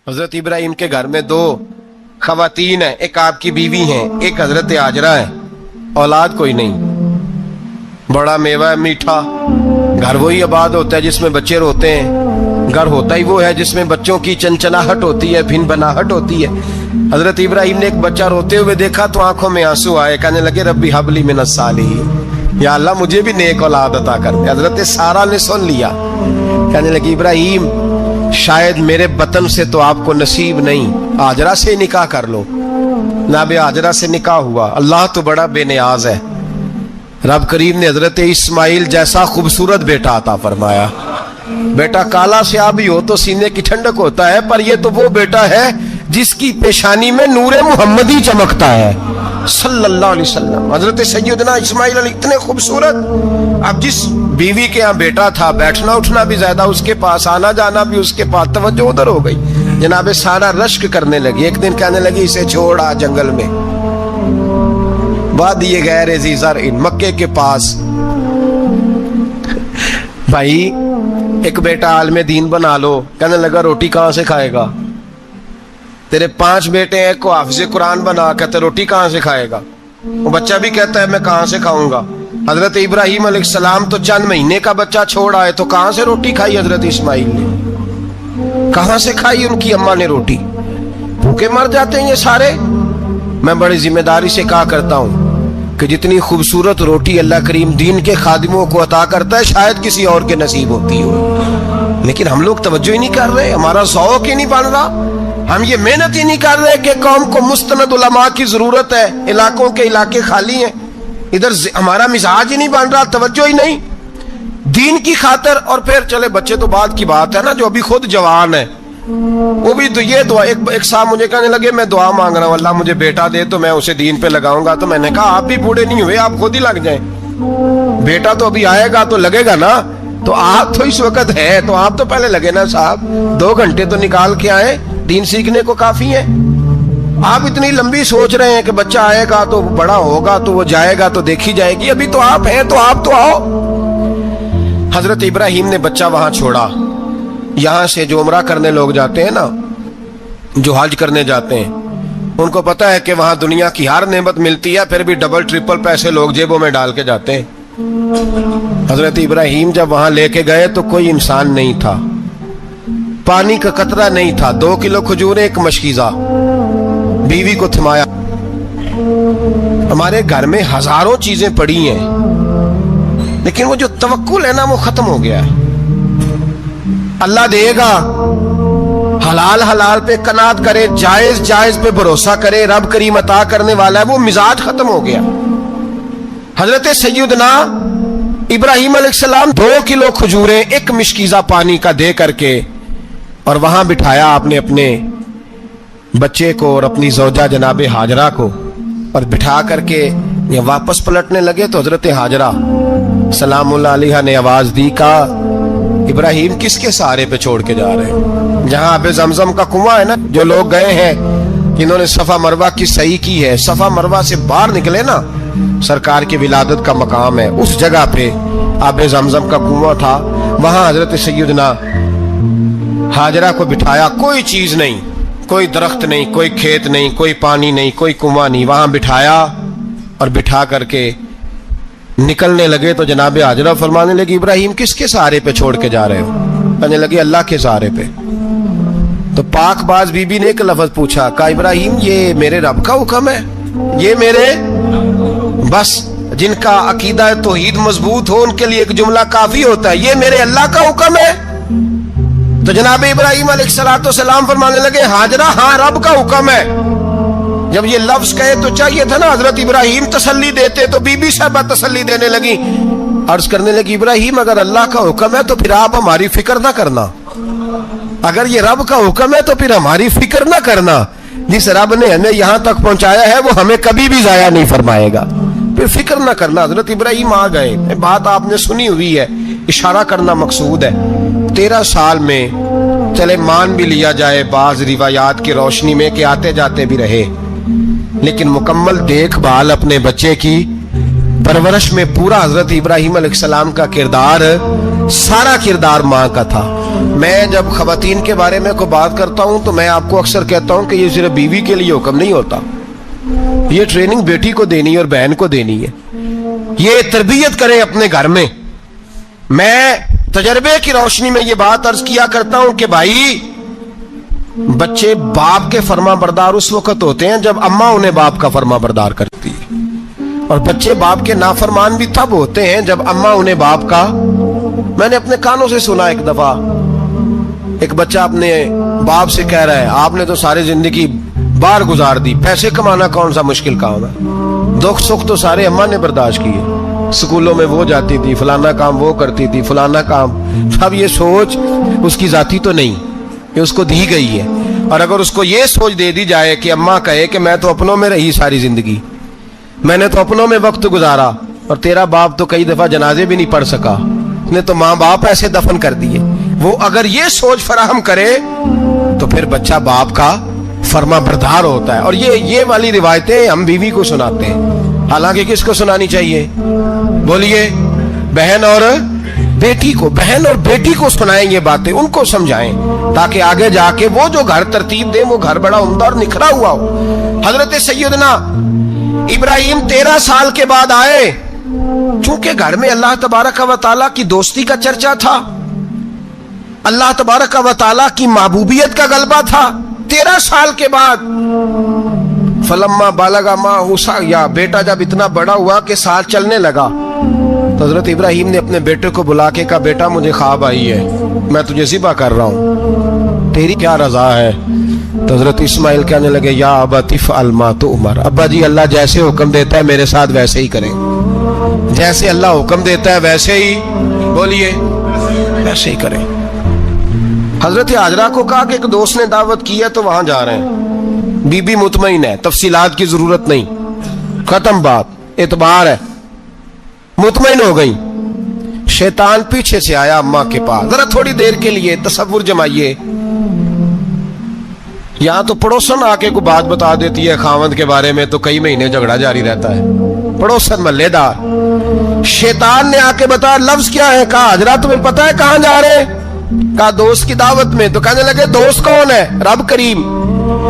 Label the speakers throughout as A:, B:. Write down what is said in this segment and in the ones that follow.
A: حضرت ابراہیم کے گھر میں دو خواتین ہیں، ایک آپ کی بیوی ہیں، ایک حضرت ہاجرہ ہے، اولاد کوئی نہیں، بڑا میوہ ہے میٹھا، گھر وہی آباد ہوتا ہے جس میں بچے روتے ہیں، گھر ہوتا ہی وہ ہے جس میں بچوں کی چنچناہٹ ہوتی ہے، بھن بناہٹ ہوتی ہے۔ حضرت ابراہیم نے ایک بچہ روتے ہوئے دیکھا تو آنکھوں میں آنسو آئے، کہنے لگے ربی حب لی من الصالحین، یا اللہ مجھے بھی نیک اولاد عطا کر دے۔ حضرت سارہ نے سن لیا، کہنے لگی ابراہیم شاید میرے بطن سے تو آپ کو نصیب نہیں، ہاجرہ سے نکاح کر لو۔ جناب ہاجرہ سے نکاح ہوا۔ اللہ تو بڑا بے نیاز ہے، رب کریم نے حضرت اسماعیل جیسا خوبصورت بیٹا عطا فرمایا۔ بیٹا کالا سیاہ بھی ہو تو سینے کی ٹھنڈک ہوتا ہے، پر یہ تو وہ بیٹا ہے جس کی پیشانی میں نور محمدی چمکتا ہے صلی اللہ علیہ وسلم۔ حضرت سیدنا اسماعیل علیہ اتنے خوبصورت، اب جس بیوی کے ہاں بیٹا تھا بیٹھنا اٹھنا بھی زیادہ اس کے پاس، آنا جانا بھی اس کے پاس، توجہ ادھر ہو گئی۔ جناب سارہ رشک کرنے لگی، ایک دن کہنے لگی اسے چھوڑ آ جنگل میں، وادی غیر ذی زرع مکے کے پاس۔ بھائی ایک بیٹا عالم دین بنا لو، کہنے لگا روٹی کہاں سے کھائے گا؟ تیرے 5 بیٹے ہیں، کو حافظ قرآن بنا، کہتے روٹی کہاں سے کھائے گا؟ وہ بچہ بھی کہتا ہے میں کہاں سے کھاؤں گا؟ حضرت ابراہیم علیہ السلام تو چند مہینے کا بچہ چھوڑ آئے، تو کہاں سے روٹی کھائی حضرت اسماعیل نے؟ کہاں سے کھائی ان کی اماں نے روٹی؟ بھوکے مر جاتے ہیں یہ سارے۔ میں بڑی ذمہ داری سے کہا کرتا ہوں کہ جتنی خوبصورت روٹی اللہ کریم دین کے خادموں کو عطا کرتا ہے شاید کسی اور کے نصیب ہوتی ہو، لیکن ہم لوگ توجہ ہی نہیں کر رہے، ہمارا ذوق ہی نہیں بن رہا، ہم یہ محنت ہی نہیں کر رہے کہ قوم کو مستند علماء کی ضرورت ہے، علاقوں کے علاقے خالی ہیں، ادھر ہمارا مزاج ہی نہیں بن رہا، توجہ ہی نہیں دین کی خاطر۔ اور پھر چلے بچے تو بعد کی بات ہے نا، جو ابھی خود جوان ہے وہ بھی تو یہ دعا، ایک صاحب مجھے کہنے لگے میں دعا مانگ رہا ہوں اللہ مجھے بیٹا دے تو میں اسے دین پہ لگاؤں گا، تو میں نے کہا آپ بھی بوڑھے نہیں ہوئے، آپ خود ہی لگ جائیں، بیٹا تو ابھی آئے گا تو لگے گا نا، تو آپ تو اس وقت ہے تو آپ تو پہلے لگے نا صاحب، 2 گھنٹے تو نکال کے آئے، دین سیکھنے کو کافی ہے۔ آپ اتنی لمبی سوچ رہے ہیں کہ بچہ آئے گا تو بڑا ہوگا تو وہ جائے گا تو دیکھی جائے گی، ابھی تو آپ ہیں تو آپ تو آؤ۔ حضرت ابراہیم نے بچہ وہاں چھوڑا۔ یہاں سے جو عمرہ کرنے لوگ جاتے ہیں نا، جو حج کرنے جاتے ہیں، ان کو پتا ہے کہ وہاں دنیا کی ہر نعمت ملتی ہے، پھر بھی ڈبل ٹرپل پیسے لوگ جیبوں میں ڈال کے جاتے ہیں۔ حضرت ابراہیم جب وہاں لے کے گئے تو کوئی انسان نہیں تھا، پانی کا قطرہ نہیں تھا، 2 کلو کھجوریں، ایک مشکیزہ، بیوی کو تھمایا۔ ہمارے گھر میں ہزاروں چیزیں پڑی ہیں، لیکن وہ جو توکل ہے نا وہ ختم ہو گیا ہے۔ اللہ دے گا، حلال حلال پہ قناعت کرے، جائز جائز پہ بھروسہ کرے، رب کریم عطا کرنے والا ہے، وہ مزاج ختم ہو گیا۔ حضرت سیدنا ابراہیم علیہ السلام 2 کلو کھجوریں، ایک مشکیزہ پانی کا دے کر کے، اور وہاں بٹھایا آپ نے اپنے بچے کو اور اپنی زوجہ جناب ہاجرہ کو، اور بٹھا کر کے یہ واپس پلٹنے لگے تو حضرت ہاجرہ سلام اللہ علیہ نے آواز دی، کہا ابراہیم کس کے سہارے پہ چھوڑ کے جا رہے ہیں؟ جہاں آب زمزم کا کنواں ہے نا، جو لوگ گئے ہیں جنہوں نے صفا مروہ کی صحیح کی ہے، صفا مروہ سے باہر نکلے نا، سرکار کی ولادت کا مقام ہے، اس جگہ پہ آب زمزم کا کنواں تھا، وہاں حضرت سیدنا ہاجرہ کو بٹھایا، کوئی چیز نہیں، کوئی درخت نہیں، کوئی کھیت نہیں، کوئی پانی نہیں، کوئی کنواں نہیں، وہاں بٹھایا، اور بٹھا کر کے نکلنے لگے تو جناب ہاجرہ فرمانے لگی ابراہیم کس کے سہارے پہ چھوڑ کے جا رہے ہو؟ کہنے لگے اللہ کے سہارے پہ۔ تو پاک باز بی بی نے ایک لفظ پوچھا، کہا ابراہیم یہ میرے رب کا حکم ہے، یہ میرے، بس جن کا عقیدہ توحید مضبوط ہو ان کے لیے ایک جملہ کافی ہوتا ہے، یہ میرے اللہ کا حکم ہے۔ تو جناب ابراہیم علیہ السلام فرمانے لگے ہاجرہ ہاں رب کا حکم ہے۔ جب یہ لفظ کہے تو چاہیے تھا نا حضرت ابراہیم تسلی دیتے، تو بی بی صاحبہ تسلی دینے لگی، عرض کرنے لگی ابراہیم اگر اللہ کا حکم ہے تو پھر آپ ہماری فکر نہ کرنا، اگر یہ رب کا حکم ہے تو پھر ہماری فکر نہ کرنا، جس رب نے ہمیں یہاں تک پہنچایا ہے وہ ہمیں کبھی بھی ضائع نہیں فرمائے گا، پھر فکر نہ کرنا۔ حضرت ابراہیم آ گئے، بات آپ نے سنی ہوئی ہے، اشارہ کرنا مقصود ہے۔ 13 سال میں چلے مان بھی لیا جائے بعض روایات کی روشنی میں کہ آتے جاتے بھی رہے، لیکن مکمل دیکھ بھال اپنے بچے کی پرورش میں پورا حضرت ابراہیم علیہ السلام کا کردار सारा किरदार माँ का था। मैं जब खवातीन के बारे में कोई बात करता हूँ तो मैं आपको अक्सर कहता हूँ कि ये सिर्फ बीवी के लिए हुक्म नहीं होता, ये ट्रेनिंग बेटी को देनी है और बहन को देनी है। ये तरबियत करें अपने घर में। मैं तजर्बे की रोशनी में ये बात अर्ज किया करता हूं कि भाई, बच्चे बाप के फर्मा बरदार उस वक्त होते हैं जब अम्मा उन्हें बाप का फर्मा बरदार करती है, और बच्चे बाप के नाफरमान भी तब होते हैं जब अम्मा उन्हें बाप का। मैंने अपने कानों से सुना, एक दफा एक बच्चा अपने बाप से कह रहा है, आपने तो सारी जिंदगी बाहर गुजार दी, पैसे कमाना कौन सा मुश्किल काम है, दुख सुख तो सारे अम्मा ने बर्दाश्त किए, स्कूलों में वो जाती थी, फलाना काम वो करती थी, फलाना काम। अब ये सोच उसकी जाती तो नहीं, ये उसको दी गई है। और अगर उसको ये सोच दे दी जाए कि अम्मा कहे कि मैं तो अपनों में रही सारी जिंदगी, मैंने तो अपनों में वक्त गुजारा, और तेरा बाप तो कई दफा जनाजे भी नहीं पढ़ सका, उसने तो माँ बाप ऐसे दफन कर दिए, वो अगर ये सोच फराहम करे तो फिर बच्चा बाप का फर्मा बरदार होता है। और ये वाली रिवायतें हम बीवी को सुनाते हैं, हालांकि किसको सुनानी चाहिए? बोलिए, बहन और बेटी को। बहन और बेटी को सुनाएं ये बातें, उनको समझाएं, ताकि आगे जाके वो जो घर तरतीब दे वो घर बड़ा उम्दा और निखरा हुआ हो। हजरत सैयदना इब्राहिम 13 साल के बाद आए, चूंकि घर में अल्लाह तबारक व तआला की दोस्ती का चर्चा था, अल्लाह तबारक व तआला की महबूबियत का गलबा था। 13 साल के बाद फलम्मा बालगा माँ हुसा, या बेटा जब इतना बड़ा हुआ कि साथ चलने लगा, तो हजरत इब्राहिम ने अपने बेटे को बुला के कहा, बेटा मुझे ख्वाब आई है, मैं तुझे ज़िबा कर रहा हूँ, तेरी क्या रजा है? तो हजरत इस्माइल कहने लगे, या अबतिफ अलमा तो उमर, अब्बा जी अल्लाह जैसे हुक्म देता है मेरे साथ वैसे ही करें, जैसे अल्लाह हुक्म देता है वैसे ही, बोलिए, वैसे ही करें। हजरत हाजरा को कहा कि एक दोस्त ने दावत की है तो वहां जा रहे हैं, बीबी मुतमईन है, तफसीलात की जरूरत नहीं, खत्म बात, एतबार है, मुतमईन हो गई। शैतान पीछे से आया अम्मा के पास, जरा थोड़ी देर के लिए तसव्वुर जमाइए, यहां तो पड़ोसन आके कोई बात बता देती है खावंद के बारे में तो कई महीने झगड़ा जारी रहता है, पड़ोसन मल्लेदार। शैतान ने आके बताया, लफ्ज क्या है? कहा, हाजरा तुम्हें पता है कहां जा रहे हैं? कहा, दोस्त की दावत में। तो कहने लगे, दोस्त कौन है? रब करीम।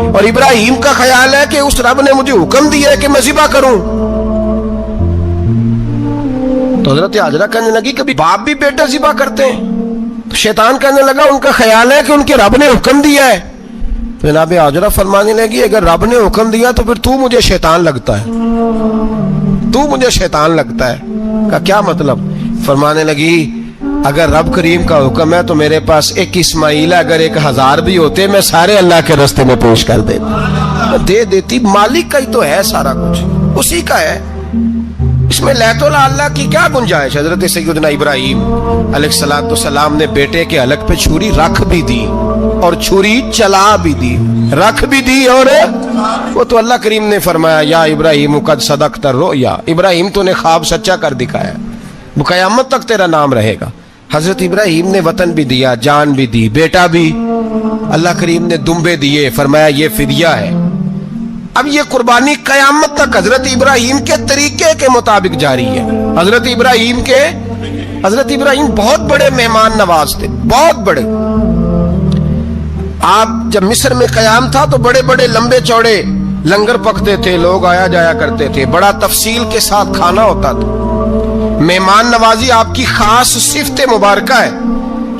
A: और इब्राहिम का ख्याल है कि उस रब ने मुझे हुक्म दिया है कि मैं ज़िबा करूं। तो हजरत हाजरा कहने लगी, कभी बाप भी बेटा ज़िबा करते हैं? तो शैतान कहने लगा, उनका ख्याल है कि उनके रब ने हुक्म दिया है। तो जनाब हाजरा फरमाने लगी, अगर रब ने हुक्म दिया तो फिर तू मुझे शैतान लगता है, तू मुझे शैतान लगता है। का क्या मतलब? फरमाने लगी, अगर रब करीम का हुक्म है तो मेरे पास एक इस्माइल है, अगर 1000 भी होते मैं सारे अल्लाह के रास्ते में पेश कर दे देती। मालिक का ही तो है सारा कुछ, उसी का है, इसमें लैतुल्ला अल्लाह की क्या गुंजाइश। हजरत सैयदना इब्राहिम अलैहिस्सलाम ने बेटे के हलक पे छुरी रख भी दी और छुरी चला भी दी, रख भी दी, और वो तो अल्लाह करीम ने फरमाया, या इब्राहिम कद सदक़्ता रुया, इब्राहिम तूने ख्वाब सच्चा कर दिखाया, वो क़यामत तक तेरा नाम रहेगा। हजरत इब्राहिम ने वतन भी दिया, जान भी दी, बेटा भी। अल्लाह करीम ने दुम्बे दिए, फरमाया ये फिदिया है। अब ये कुर्बानी कयामत तक हजरत इब्राहिम के तरीके के मुताबिक जारी है। हजरत इब्राहिम बहुत बड़े मेहमान नवाज थे, बहुत बड़े। आप जब मिस्र में कयाम था तो बड़े बड़े लंबे चौड़े लंगर पकते थे, लोग आया जाया करते थे, बड़ा तफसील के साथ खाना होता था। मेहमान नवाजी आपकी खास सिफ्त मुबारका है।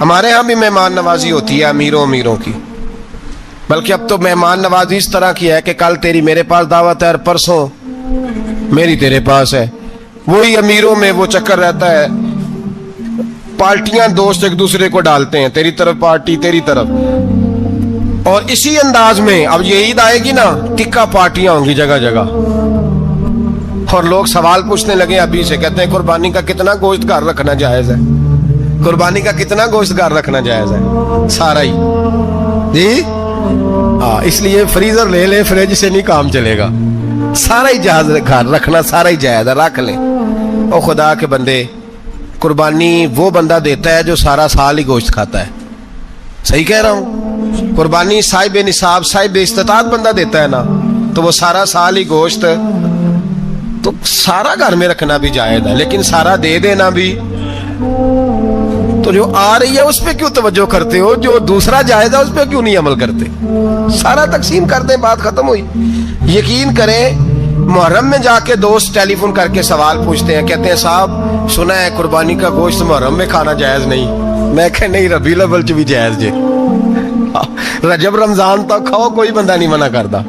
A: हमारे यहाँ भी मेहमान नवाजी होती है अमीरों की, बल्कि अब तो मेहमान नवाजी इस तरह की है कि कल तेरी मेरे पास दावत है और परसों मेरी तेरे पास है। वही अमीरों में वो चक्कर रहता है, पार्टियां दोस्त एक दूसरे को डालते हैं, तेरी तरफ पार्टी तेरी तरफ। और इसी अंदाज में अब ये ईद आएगी ना, टिक्का पार्टियां होंगी जगह जगह, और लोग सवाल पूछने लगे अभी से, कहते हैं कुर्बानी का कितना गोश्त घर रखना जायज है, कुर्बानी का कितना गोश्त घर रखना जायज है? सारा ही जी, हाँ, इसलिए फ्रीजर ले ले, फ्रिज से नहीं काम चलेगा, सारा ही जहाज घर रखना सारा ही जायज है, रख ले। ओ खुदा के बंदे, कुर्बानी वो बंदा देता है जो सारा साल ही गोश्त खाता है, सही कह रहा हूं? कुर्बानी साहिब निसाब, साहिब इस्तिताअत बंदा देता है ना, तो वो सारा साल ही गोश्त, तो सारा घर में रखना भी जायज है, लेकिन सारा दे देना भी। تو جو آ رہی ہے اس پہ کیوں توجہ کرتے ہو؟ جو دوسرا جائز ہے اس پہ کیوں نہیں عمل کرتے؟ سارا تقسیم کر دیں، بات ختم ہوئی۔ یقین کریں محرم میں جا کے دوست ٹیلی فون کر کے سوال پوچھتے ہیں، کہتے ہیں صاحب سنا ہے قربانی کا گوشت محرم میں کھانا جائز نہیں۔ میں کہ نہیں، ربیع الاول چ بھی جائز جے، رجب رمضان تک کھاؤ، کوئی بندہ نہیں منع کرتا،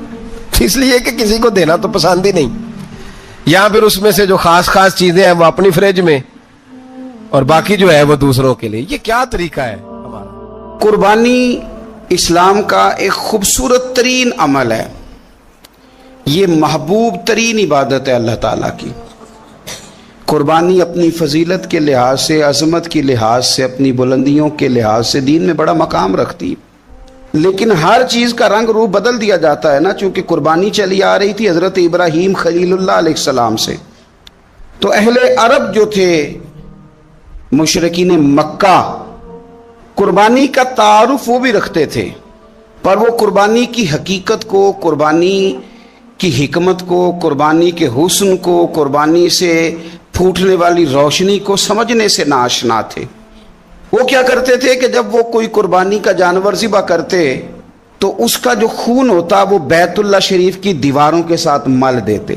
A: اس لیے کہ کسی کو دینا تو پسند ہی نہیں۔ یا پھر اس میں سے جو خاص خاص چیزیں ہیں وہ اپنی فریج میں، اور باقی جو ہے وہ دوسروں کے لیے۔ یہ کیا طریقہ ہے ہمارا؟
B: قربانی اسلام کا ایک خوبصورت ترین عمل ہے، یہ محبوب ترین عبادت ہے اللہ تعالیٰ کی۔ قربانی اپنی فضیلت کے لحاظ سے، عظمت کے لحاظ سے، اپنی بلندیوں کے لحاظ سے دین میں بڑا مقام رکھتی ہے، لیکن ہر چیز کا رنگ روپ بدل دیا جاتا ہے نا، چونکہ قربانی چلی آ رہی تھی حضرت ابراہیم خلیل اللہ علیہ السلام سے، تو اہل عرب جو تھے مشرکین مکہ قربانی کا تعارف وہ بھی رکھتے تھے، پر وہ قربانی کی حقیقت کو، قربانی کی حکمت کو، قربانی کے حسن کو، قربانی سے پھوٹنے والی روشنی کو سمجھنے سے ناآشنا تھے۔ وہ کیا کرتے تھے کہ جب وہ کوئی قربانی کا جانور ذبح کرتے تو اس کا جو خون ہوتا وہ بیت اللہ شریف کی دیواروں کے ساتھ مل دیتے۔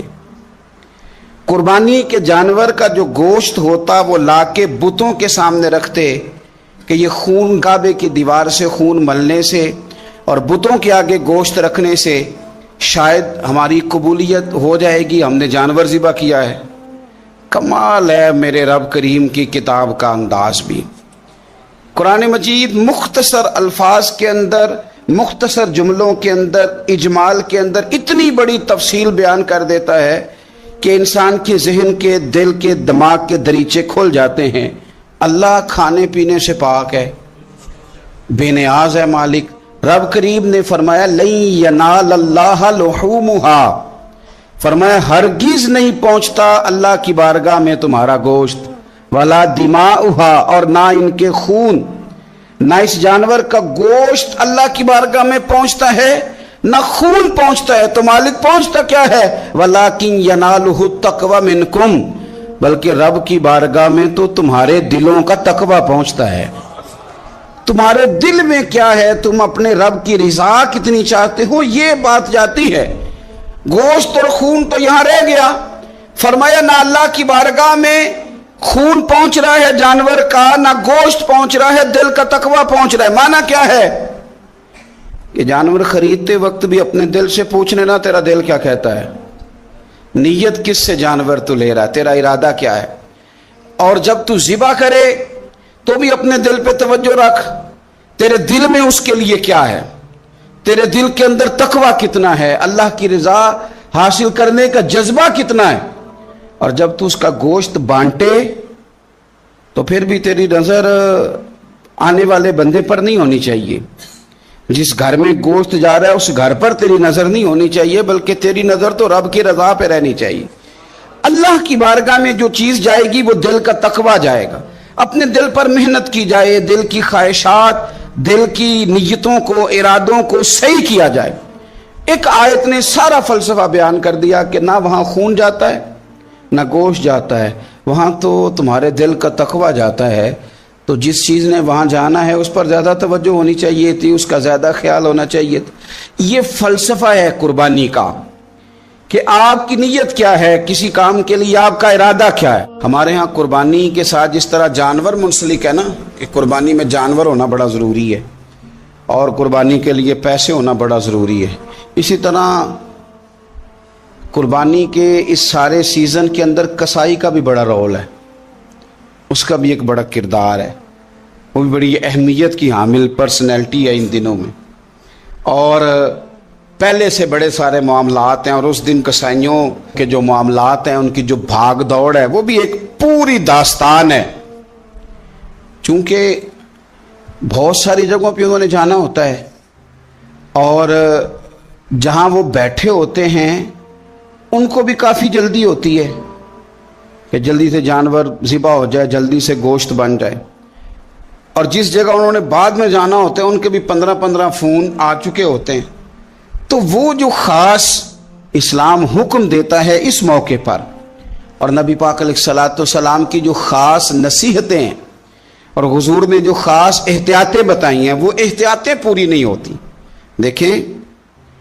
B: قربانی کے جانور کا جو گوشت ہوتا وہ لا کے بتوں کے سامنے رکھتے کہ یہ خون کعبے کی دیوار سے خون ملنے سے اور بتوں کے آگے گوشت رکھنے سے شاید ہماری قبولیت ہو جائے گی، ہم نے جانور ذبح کیا ہے۔ کمال ہے میرے رب کریم کی کتاب کا انداز بھی۔ قرآن مجید مختصر الفاظ کے اندر، مختصر جملوں کے اندر، اجمال کے اندر اتنی بڑی تفصیل بیان کر دیتا ہے کہ انسان کے ذہن کے، دل کے، دماغ کے دریچے کھل جاتے ہیں۔ اللہ کھانے پینے سے پاک ہے، بے نیاز ہے مالک۔ رب کریم نے فرمایا لن ینال اللہ لحومها، فرمایا ہرگز نہیں پہنچتا اللہ کی بارگاہ میں تمہارا گوشت، ولا دماؤها، اور نہ ان کے خون، نہ اس جانور کا گوشت اللہ کی بارگاہ میں پہنچتا ہے، نہ خون پہنچتا ہے، تو مالک پہنچتا کیا ہے؟ ولیکن ینالہ التقوی منکم، بلکہ رب کی بارگاہ میں تو تمہارے دلوں کا تقوی پہنچتا ہے۔ تمہارے دل میں کیا ہے، تم اپنے رب کی رضا کتنی چاہتے ہو، یہ بات جاتی ہے۔ گوشت اور خون تو یہاں رہ گیا، فرمایا نہ اللہ کی بارگاہ میں خون پہنچ رہا ہے جانور کا، نہ گوشت پہنچ رہا ہے، دل کا تقوی پہنچ رہا ہے۔ معنی کیا ہے کہ جانور خریدتے وقت بھی اپنے دل سے پوچھنے نا تیرا دل کیا کہتا ہے، نیت کس سے جانور تو لے رہا ہے، تیرا ارادہ کیا ہے، اور جب تو ذبح کرے تو بھی اپنے دل پہ توجہ رکھ، تیرے دل میں اس کے لیے کیا ہے، تیرے دل کے اندر تقوی کتنا ہے، اللہ کی رضا حاصل کرنے کا جذبہ کتنا ہے۔ اور جب تو اس کا گوشت بانٹے تو پھر بھی تیری نظر آنے والے بندے پر نہیں ہونی چاہیے، جس گھر میں گوشت جا رہا ہے اس گھر پر تیری نظر نہیں ہونی چاہیے، بلکہ تیری نظر تو رب کی رضا پہ رہنی چاہیے۔ اللہ کی بارگاہ میں جو چیز جائے گی وہ دل کا تقوی جائے گا۔ اپنے دل پر محنت کی جائے، دل کی خواہشات، دل کی نیتوں کو، ارادوں کو صحیح کیا جائے۔ ایک آیت نے سارا فلسفہ بیان کر دیا کہ نہ وہاں خون جاتا ہے نہ گوشت جاتا ہے، وہاں تو تمہارے دل کا تقوی جاتا ہے، تو جس چیز نے وہاں جانا ہے اس پر زیادہ توجہ ہونی چاہیے تھی، اس کا زیادہ خیال ہونا چاہیے تھا۔ یہ فلسفہ ہے قربانی کا کہ آپ کی نیت کیا ہے، کسی کام کے لیے آپ کا ارادہ کیا ہے۔ ہمارے ہاں قربانی کے ساتھ جس طرح جانور منسلک ہے نا، کہ قربانی میں جانور ہونا بڑا ضروری ہے اور قربانی کے لیے پیسے ہونا بڑا ضروری ہے، اسی طرح قربانی کے اس سارے سیزن کے اندر کسائی کا بھی بڑا رول ہے، اس کا بھی ایک بڑا کردار ہے، وہ بھی بڑی اہمیت کی حامل پرسنالٹی ہے ان دنوں میں، اور پہلے سے بڑے سارے معاملات ہیں، اور اس دن کسائیوں کے جو معاملات ہیں ان کی جو بھاگ دوڑ ہے وہ بھی ایک پوری داستان ہے، چونکہ بہت ساری جگہوں پہ انہوں نے جانا ہوتا ہے، اور جہاں وہ بیٹھے ہوتے ہیں ان کو بھی کافی جلدی ہوتی ہے کہ جلدی سے جانور ذبح ہو جائے، جلدی سے گوشت بن جائے، اور جس جگہ انہوں نے بعد میں جانا ہوتا ہے ان کے بھی 15 فون آ چکے ہوتے ہیں۔ تو وہ جو خاص اسلام حکم دیتا ہے اس موقع پر، اور نبی پاک علیہ الصلوۃ والسلام کی جو خاص نصیحتیں ہیں اور हुजूर ने जो ख़ास एहतियातें बताई हैं वो एहतियातें पूरी नहीं होती। देखें,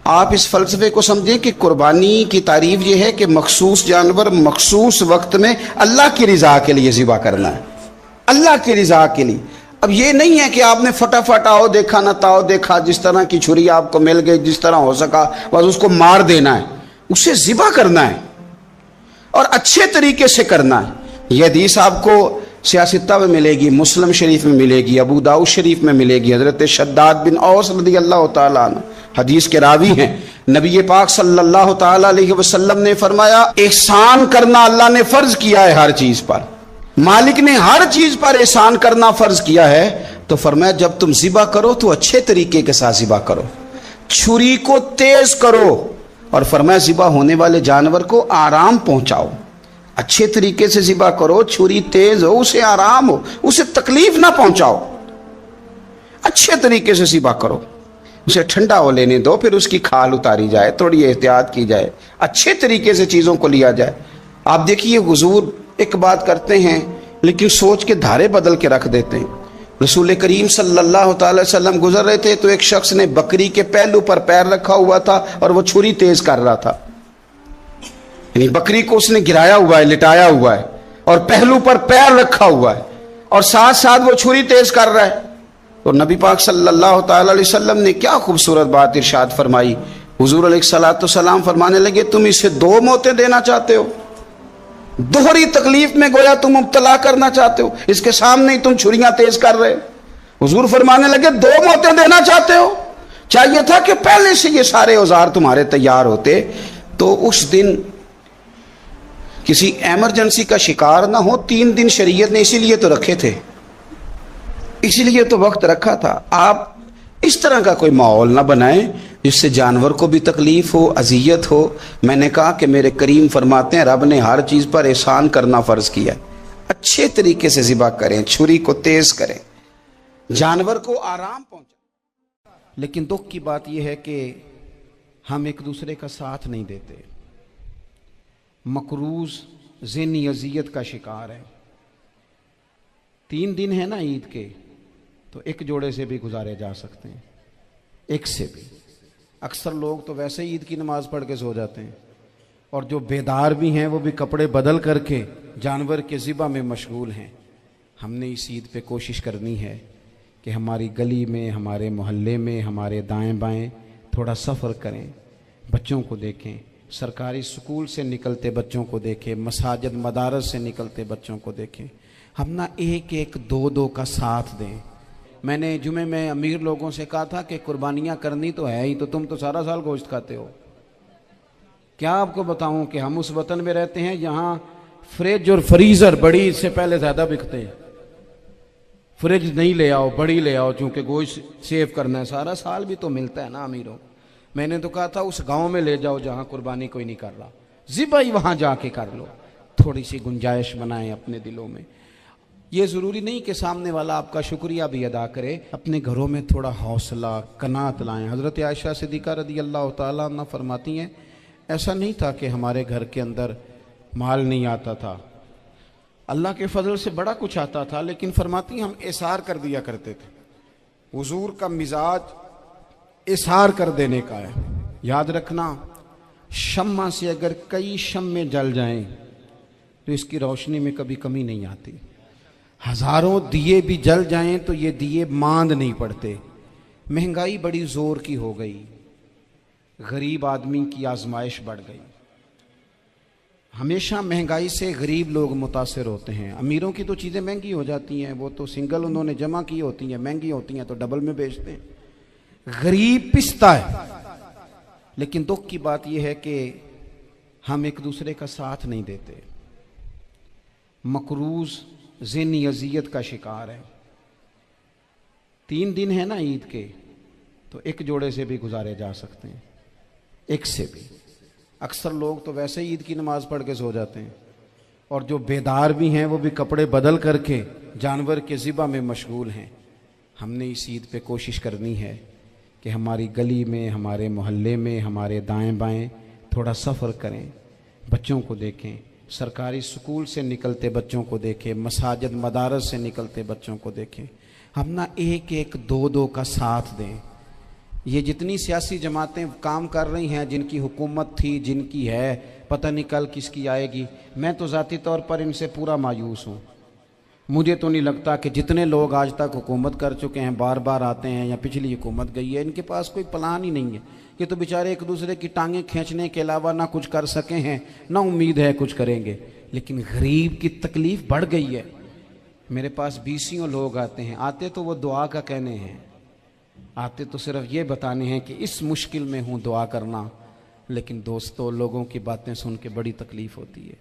B: आप इस फलसफे को समझें कि कुर्बानी की तारीफ ये है कि मखसूस जानवर मखसूस वक्त में अल्लाह की रज़ा के लिए ज़िबा करना है, अल्लाह की रज़ा के लिए। अब ये नहीं है कि आपने फटाफट आओ देखा ना ताओ देखा, जिस तरह की छुरी आपको मिल गई, जिस तरह हो सका बस उसको मार देना है, उसे ज़िबा करना है और अच्छे तरीके से करना है। यह हदीस आपको सियासत्ता में मिलेगी, मुस्लिम शरीफ में मिलेगी, अबू दाऊद शरीफ में मिलेगी। हज़रत शद्दाद बिन औस रज़ी अल्लाह तआला अन्हु हदीस के रावी हैं। नबी पाक सल्लल्लाहु तआला अलैहि वसल्लम ने फरमाया, एहसान करना अल्लाह ने फर्ज किया है हर चीज पर, मालिक ने हर चीज पर एहसान करना फर्ज किया है। तो फरमाया जब तुम ज़िबा करो तो अच्छे तरीके के साथ ज़िबा करो, छुरी को तेज करो और फरमाया ज़िबा होने वाले जानवर को आराम पहुंचाओ। अच्छे तरीके से ज़िबा करो, छुरी तेज हो, उसे आराम हो, उसे तकलीफ ना पहुंचाओ, अच्छे तरीके से ज़िबा करो, उसे ठंडा हो लेने दो, फिर उसकी खाल उतारी जाए, थोड़ी एहतियात की जाए, अच्छे तरीके से चीज़ों को लिया जाए। आप देखिए हुजूर एक बात करते हैं लेकिन सोच के धारे बदल के रख देते हैं। रसूल करीम सल्लल्लाहु अलैहि वसल्लम गुजर रहे थे तो एक शख्स ने बकरी के पहलू पर पैर रखा हुआ था और वो छुरी तेज कर रहा था, यानी बकरी को उसने गिराया हुआ है, लिटाया हुआ है और पहलू पर पैर रखा हुआ है और साथ साथ वो छुरी तेज कर रहा है। तो नबी पाक सल्लल्लाहु अलैहि वसल्लम ने क्या खूबसूरत बात इरशाद फरमाई। हुजूर अलैहिस्सलातु वस्सलाम फरमाने लगे, तुम इसे दो मौतें देना चाहते हो, दोहरी तकलीफ में गोया तुम मुब्तला करना चाहते हो, इसके सामने ही तुम छुरियां तेज कर रहे हो। हुजूर फरमाने लगे, दो मौतें देना चाहते हो, चाहिए था कि पहले से ये सारे औजार तुम्हारे तैयार होते तो उस दिन किसी एमरजेंसी का शिकार ना हो। 3 दिन शरीयत ने इसीलिए तो रखे थे, इसीलिए तो वक्त रखा था। आप इस तरह का कोई माहौल ना बनाएं जिससे जानवर को भी तकलीफ हो, अजियत हो। मैंने कहा कि मेरे करीम फरमाते हैं रब ने हर चीज़ पर एहसान करना फ़र्ज किया है। अच्छे तरीके से ज़िबा करें, छुरी को तेज़ करें, जानवर को आराम पहुंचाएं। लेकिन दुख की बात यह है कि हम एक दूसरे का साथ नहीं देते, मकरूज ज़हनी अजियत का शिकार है। 3 दिन है ना ईद के, तो एक जोड़े से भी गुजारे जा सकते हैं, एक से भी। अक्सर लोग तो वैसे ही ईद की नमाज पढ़ के सो जाते हैं और जो बेदार भी हैं वो भी कपड़े बदल करके जानवर के ज़िबा में मशगूल हैं। हमने इस ईद पे कोशिश करनी है कि हमारी गली में, हमारे मोहल्ले में, हमारे दाएं बाएं थोड़ा सफ़र करें, बच्चों को देखें, सरकारी स्कूल से निकलते बच्चों को देखें, मसाजिद मदारस से निकलते बच्चों को देखें। हम ना एक एक दो दो का साथ दें। मैंने जुमे में अमीर लोगों से कहा था कि कुर्बानियाँ करनी तो है ही, तो तुम तो सारा साल गोश्त खाते हो। क्या आपको बताऊं कि हम उस वतन में रहते हैं जहाँ फ्रिज और फ्रीज़र बड़ी इससे पहले ज़्यादा बिकते हैं। फ्रिज नहीं ले आओ, बड़ी ले आओ, चूँकि गोश्त सेव करना है, सारा साल भी तो मिलता है ना अमीरों। मैंने तो कहा था उस गांव में ले जाओ जहाँ कुर्बानी कोई नहीं कर रहा, ज़िबा ही वहाँ जाके कर लो। थोड़ी सी गुंजाइश बनाएं अपने दिलों में। ये ज़रूरी नहीं कि सामने वाला आपका शुक्रिया भी अदा करे, अपने घरों में थोड़ा हौसला कनात लाएं। हज़रत आयशा सिद्दीक़ा रज़ी अल्लाह तआला अन्हा फरमाती हैं, ऐसा नहीं था कि हमारे घर के अंदर माल नहीं आता था, अल्लाह के फजल से बड़ा कुछ आता था, लेकिन फरमाती हम इसार कर दिया करते थे। हुजूर का मिजाज इसार कर देने का है। याद रखना, शम्मा से अगर कई शम्मे जल जाएं तो इसकी रोशनी में कभी कमी नहीं आती। हज़ारों दिए भी जल जाएं तो ये दिए मांद नहीं पड़ते। महंगाई बड़ी ज़ोर की हो गई, गरीब आदमी की आजमाइश बढ़ गई। हमेशा महंगाई से गरीब लोग मुतासिर होते हैं। अमीरों की तो चीज़ें महंगी हो जाती हैं, वो तो सिंगल उन्होंने जमा की होती हैं, महंगी होती हैं तो डबल में बेचते हैं। गरीब पिसता है। लेकिन दुख की बात यह है कि हम एक दूसरे का साथ नहीं देते, मकरूज ज़हनी अजियत का शिकार है। 3 दिन है ना ईद के, तो एक जोड़े से भी गुजारे जा सकते हैं, एक से भी। अक्सर लोग तो वैसे ही ईद की नमाज पढ़ के सो जाते हैं और जो बेदार भी हैं वो भी कपड़े बदल करके जानवर के ज़िबा में मशगूल हैं। हमने इस ईद पे कोशिश करनी है कि हमारी गली में, हमारे मोहल्ले में, हमारे दाएं बाएं थोड़ा सफ़र करें, बच्चों को देखें, सरकारी स्कूल से निकलते बच्चों को देखें, मसाजिद मदारस से निकलते बच्चों को देखें, हम ना एक एक दो दो का साथ दें। ये जितनी सियासी जमातें काम कर रही हैं, जिनकी हुकूमत थी, जिनकी है, पता नहीं कल किसकी आएगी, मैं तो ज़ाती तौर पर इनसे पूरा मायूस हूँ। मुझे तो नहीं लगता कि जितने लोग आज तक हुकूमत कर चुके हैं, बार बार आते हैं या पिछली हुकूमत गई है, इनके पास कोई प्लान ही नहीं है। ये तो बेचारे एक दूसरे की टांगें खींचने के अलावा ना कुछ कर सके हैं, ना उम्मीद है कुछ करेंगे। लेकिन गरीब की तकलीफ़ बढ़ गई है। मेरे पास बीसियों लोग आते हैं, आते तो वो दुआ का कहने हैं, आते तो सिर्फ ये बताने हैं कि इस मुश्किल में हूँ, दुआ करना। लेकिन दोस्तों, लोगों की बातें सुन के बड़ी तकलीफ़ होती है।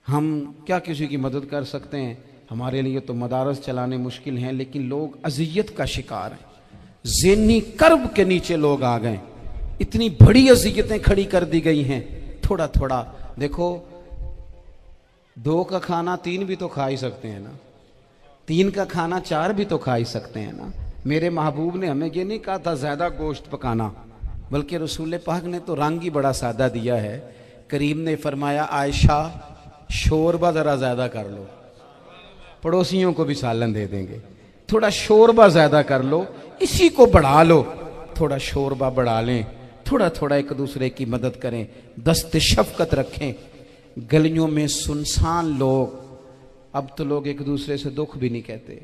B: हम क्या किसी की मदद कर सकते हैं? हमारे लिए तो मदारस चलाने मुश्किल हैं, लेकिन लोग अजियत का शिकार हैं। ज़हनी कर्ब के नीचे लोग आ गए, इतनी बड़ी अजियतें खड़ी कर दी गई हैं। थोड़ा थोड़ा देखो, 2 का खाना 3 भी तो खा ही सकते हैं ना, 3 का खाना 4 भी तो खा ही सकते हैं ना। मेरे महबूब ने हमें ये नहीं कहा था ज़्यादा गोश्त पकाना, बल्कि रसूल पाक ने तो रंग ही बड़ा सादा दिया है। करीम ने फरमाया, आयशा शोरबा ज़रा ज़्यादा कर लो, पड़ोसियों को भी सालन दे देंगे, थोड़ा शोरबा ज़्यादा कर लो, इसी को बढ़ा लो, थोड़ा शोरबा बढ़ा लें, थोड़ा थोड़ा एक दूसरे की मदद करें, दस्त शफकत रखें। गलियों में सुनसान लोग, अब तो लोग एक दूसरे से दुख भी नहीं कहते,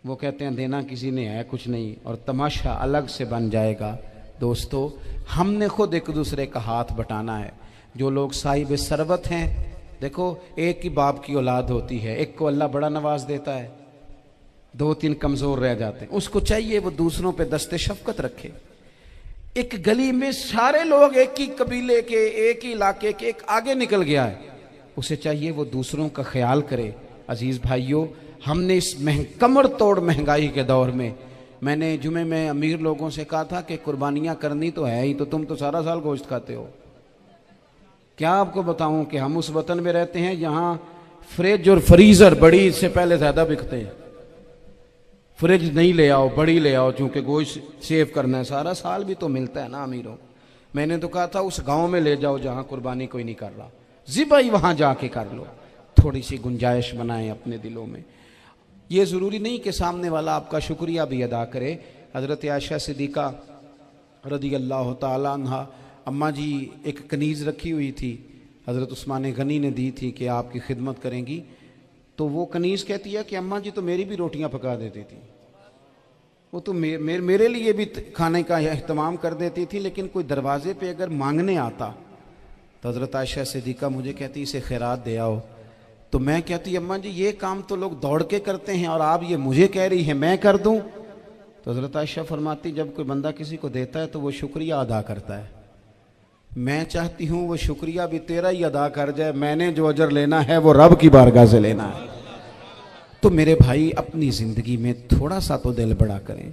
B: वो कहते हैं देना किसी ने है कुछ नहीं, और तमाशा अलग से बन जाएगा। दोस्तों, हमने खुद एक दूसरे का हाथ बटाना है। जो लोग साहिब सरबत हैं, देखो एक ही बाप की औलाद होती है, एक को अल्लाह बड़ा नवाज देता है, 2-3 कमज़ोर रह जाते हैं, उसको चाहिए वो दूसरों पे दस्ते शफकत रखे। एक गली में सारे लोग एक ही कबीले के, एक ही इलाके के, एक आगे निकल गया है, उसे चाहिए वो दूसरों का ख्याल करे। अजीज़ भाइयों, हमने इस कमर तोड़ महंगाई के दौर में, मैंने जुमे में अमीर लोगों से कहा था कि कुर्बानियाँ करनी तो है ही, तो तुम तो सारा साल गोश्त खाते हो। क्या आपको बताऊं कि हम उस वतन में रहते हैं जहां फ्रिज और फ्रीज़र बड़ी इससे पहले ज़्यादा बिकते हैं। फ्रिज नहीं ले आओ, बड़ी ले आओ, चूँकि गोश्त सेव करना है, सारा साल भी तो मिलता है ना अमीरों। मैंने तो कहा था उस गांव में ले जाओ जहां कुर्बानी कोई नहीं कर रहा, ज़िबाई वहां जाके कर लो, थोड़ी सी गुंजाइश बनाएं अपने दिलों में। ये ज़रूरी नहीं कि सामने वाला आपका शुक्रिया भी अदा करे। हज़रत आयशा सिद्दीक़ा रज़ी अल्लाह ताला अन्हा, अम्मा जी एक कनीज़ रखी हुई थी, हज़रत उस्मान गनी ने दी थी कि आपकी खिदमत करेंगी, तो वो कनीज़ कहती है कि अम्मा जी तो मेरी भी रोटियां पका देती थी, वो तो मेरे लिए भी खाने का एहतमाम कर देती थी, लेकिन कोई दरवाजे पे अगर मांगने आता तो हज़रत आयशा सिद्दीक़ा मुझे कहती इसे खैरात दे आओ। तो मैं कहती अम्मा जी ये काम तो लोग दौड़ के करते हैं और आप ये मुझे कह रही हैं मैं कर दूं? तो हज़रत आयशा फरमाती जब कोई बंदा किसी को देता है तो वो शुक्रिया अदा करता है। मैं चाहती हूँ वो शुक्रिया भी तेरा ही अदा कर जाए, मैंने जो अजर लेना है वो रब की बारगाह से लेना है। तो मेरे भाई, अपनी ज़िंदगी में थोड़ा सा तो दिल बड़ा करें,